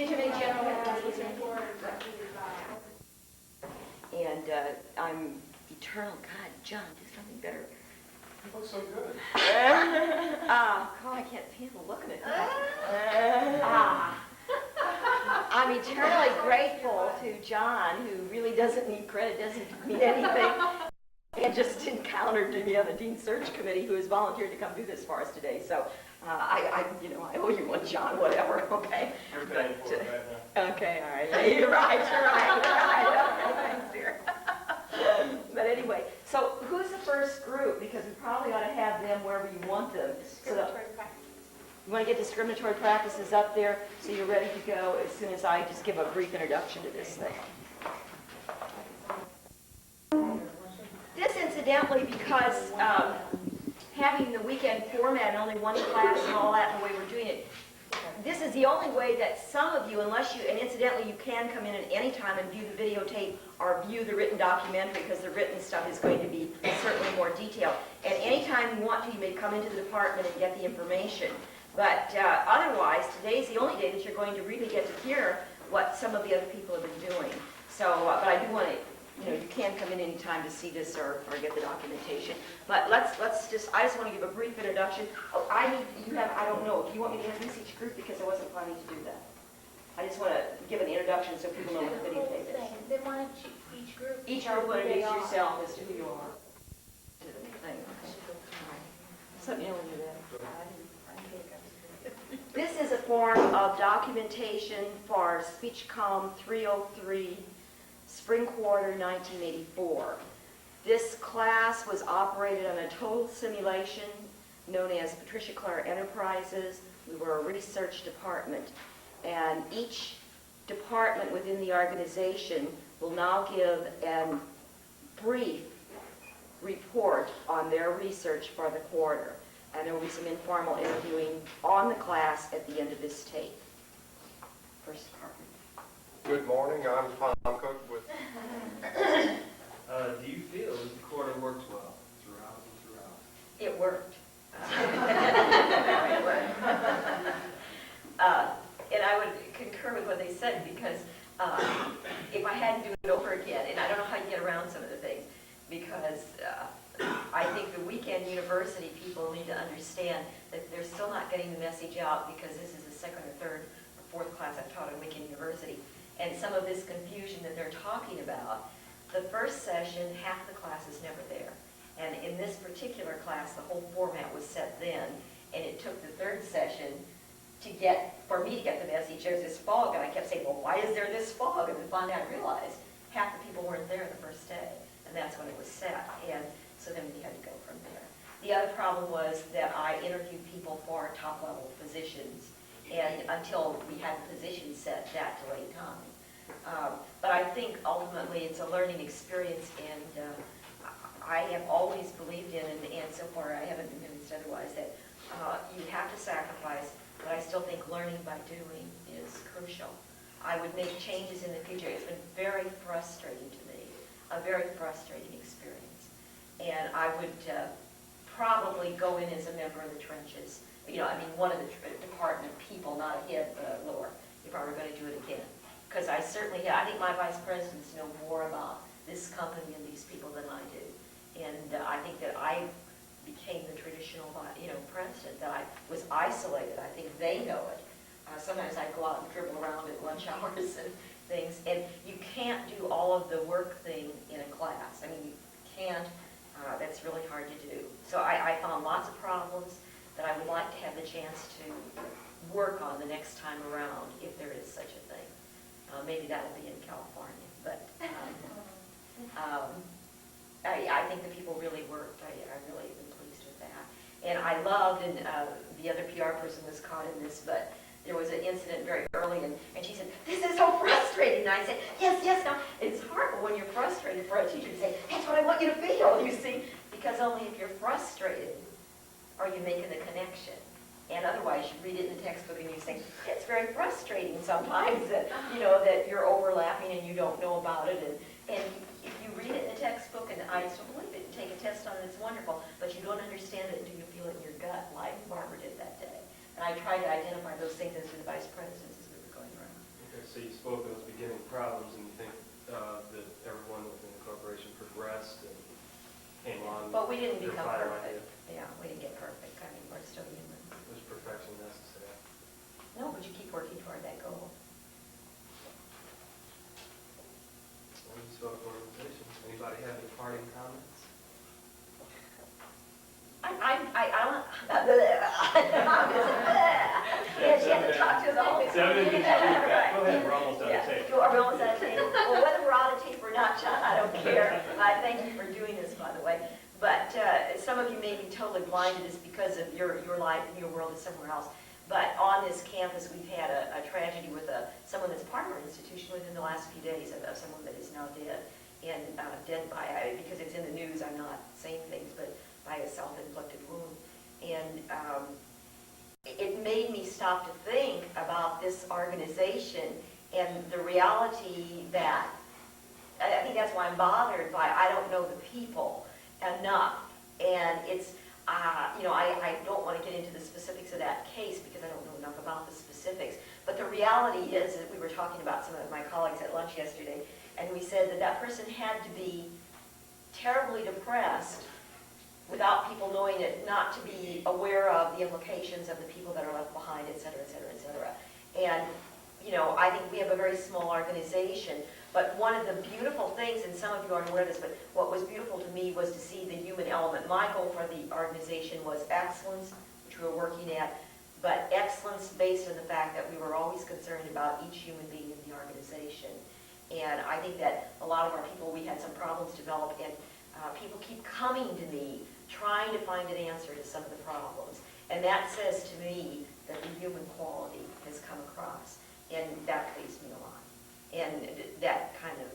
Did you make general And I'm eternal. God, John, do something better. You look so good. God, I can't handle looking at that. I'm eternally grateful to John, who really doesn't need credit, doesn't mean anything. And just encountered me on the Dean Search Committee, who has volunteered to come do this for us today. So I owe you one, John, whatever, okay? You're thankful for that. Okay, all right. Yeah, you're right. Okay, thanks, dear. But anyway, so who's the first group? Because we probably ought to have them wherever you want them. Discriminatory practices. You want to get discriminatory practices up there so you're ready to go as soon as I just give a brief introduction to this thing. This, incidentally, because having the weekend format and only one class and all that and the way we're doing it, this is the only way that some of you, unless you, and incidentally, you can come in at any time and view the videotape or view the written documentary, because the written stuff is going to be certainly more detailed. And anytime you want to, you may come into the department and get the information. But otherwise, today's the only day that you're going to really get to hear what some of the other people have been doing. So, but I do want to, you can come in any time to see this or get the documentation. But I just want to give a brief introduction. Oh, I don't know, if you want me to introduce each group, because I wasn't planning to do that. I just want to give an introduction so people know what the videotape is. They want each group. Each group will introduce yourself as to who you are. To the thing. Something you want to do that. This is a form of documentation for SpeechComm 303, Spring Quarter 1984. This class was operated on a total simulation known as Patricia Clare Enterprises. We were a research department, and each department within the organization will now give a brief report on their research for the quarter. And there will be some informal interviewing on the class at the end of this tape. First department. Good morning, I'm Tom Cook with... Do you feel that the quarter worked well throughout and throughout? It worked. And I would concur with what they said, because if I had to do it over again, and I don't know how you get around some of the things, because I think the weekend university people need to understand that they're still not getting the message out, because this is the second or third or fourth class I've taught in weekend university. And some of this confusion that they're talking about, the first session, half the class is never there. And in this particular class, the whole format was set then, and it took the third session for me to get the message. There's this fog, and I kept saying, well, why is there this fog? And then finally I realized half the people weren't there the first day, and that's when it was set. And so then we had to go from there. The other problem was that I interviewed people for top-level positions, and until we had the position set, that delayed time. But I think ultimately it's a learning experience, and I have always believed in, and so far I haven't been convinced otherwise, that you have to sacrifice, but I still think learning by doing is crucial. I would make changes in the future. It's been very frustrating to me, a very frustrating experience. And I would probably go in as a member of the trenches. One of the department people, not a head, but a lower, if I were going to do it again. Because I think my vice presidents know more about this company and these people than I do. And I think that I became the traditional, president, that I was isolated. I think they know it. Sometimes I go out and dribble around at lunch hours and things, and you can't do all of the work thing in a class. You can't. That's really hard to do. So I found lots of problems that I would like to have the chance to work on the next time around, if there is such a thing. Maybe that will be in California, but I think the people really worked. I really am pleased with that. And I loved, and the other PR person was caught in this, but there was an incident very early, and she said, this is so frustrating. And I said, yes, no. It's horrible when you're frustrated for a teacher to say, that's what I want you to feel, you see, because only if you're frustrated are you making the connection. And otherwise, you read it in the textbook and you say, it's very frustrating sometimes that, that you're overlapping and you don't know about it. And if you read it in the textbook, and I still believe it, and take a test on it, it's wonderful, but you don't understand it until you feel it in your gut, like Barbara did that day. And I tried to identify those things as the vice presidents as we were going around. say you spoke of those beginning problems and you think that everyone within the corporation progressed and came on. But we didn't your become final perfect. idea. Yeah, we didn't get perfect. I mean, we're still humans. Was perfection necessary? No, but you keep working toward that goal. Well, you spoke of organization. Anybody have any parting comments? Yeah, she has to talk to us all. 7 minutes. Go ahead, we're almost out of Yeah. tape. Are we almost out of tape? Well, whether we're out of tape or not, John, I don't care. I thank you for doing this, by the way. But some of you may be totally blind to this because of your life and your world is somewhere else. But on this campus, we've had a tragedy with someone that's part of our institution within the last few days of someone that is now dead. And dead by, because it's in the news, I'm not saying things, but by a self-inflicted wound. And it made me stop to think about this organization and the reality that, I think that's why I'm bothered by, I don't know the people enough. And it's, I don't want to get into the specifics of that case because I don't know enough about the specifics. But the reality is that we were talking about some of my colleagues at lunch yesterday, and we said that that person had to be terribly depressed without people knowing it, not to be aware of the implications of the people that are left behind, et cetera, et cetera, et cetera. And, I think we have a very small organization, but one of the beautiful things, and some of you aren't aware of this, but what was beautiful to me was to see the human element. My goal for the organization was excellence, which we were working at, but excellence based on the fact that we were always concerned about each human being in the organization. And I think that a lot of our people, we had some problems develop, and people keep coming to me trying to find an answer to some of the problems. And that says to me that the human quality has come across, and that pleased me a lot. And that kind of,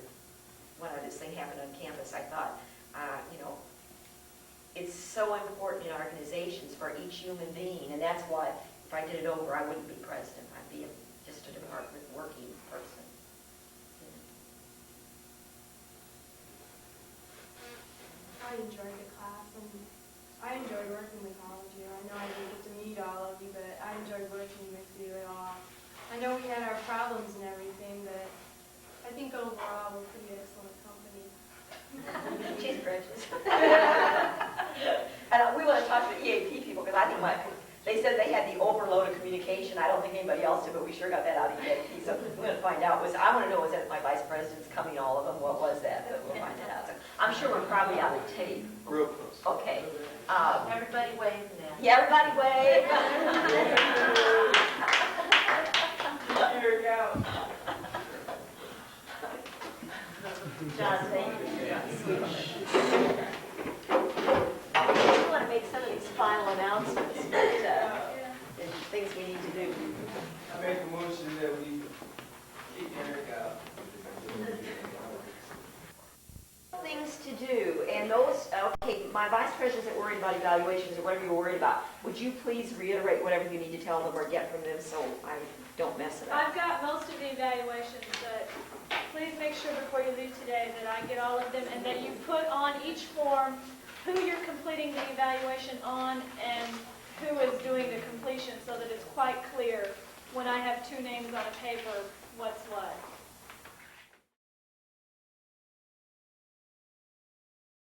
when this thing happened on campus, I thought, it's so important in organizations for each human being, and that's why if I did it over, I wouldn't be president. I'd be just a department working person. I enjoyed the class, and I enjoyed working with all of you. I know I didn't get to meet all of you, but I enjoyed working with you at all. I know we had our problems and everything, but I think overall we're pretty excellent company. She's precious. And we want to talk to the EAP people, because I think they said they had the overload of communication. I don't think anybody else did, but we sure got that out of EAP. So we're going to find out. I want to know, was that my vice president's coming, all of them? What was that? But we'll find that out. So I'm sure we're probably out of tape. Real close. Okay. Everybody wave now. Yeah, everybody wave. Here we go. John, thank you. We want to make some of these final announcements, but there's things we need to do. I make a motion that we kick Eric out. Things to do, and those, okay, my vice presidents that worried about evaluations or whatever you're worried about, would you please reiterate whatever you need to tell them or get from them so I don't mess it up? I've got most of the evaluations, but please make sure before you leave today that I get all of them and that you put on each form who you're completing the evaluation on and who is doing the completion so that it's quite clear when I have two names on a paper what's what.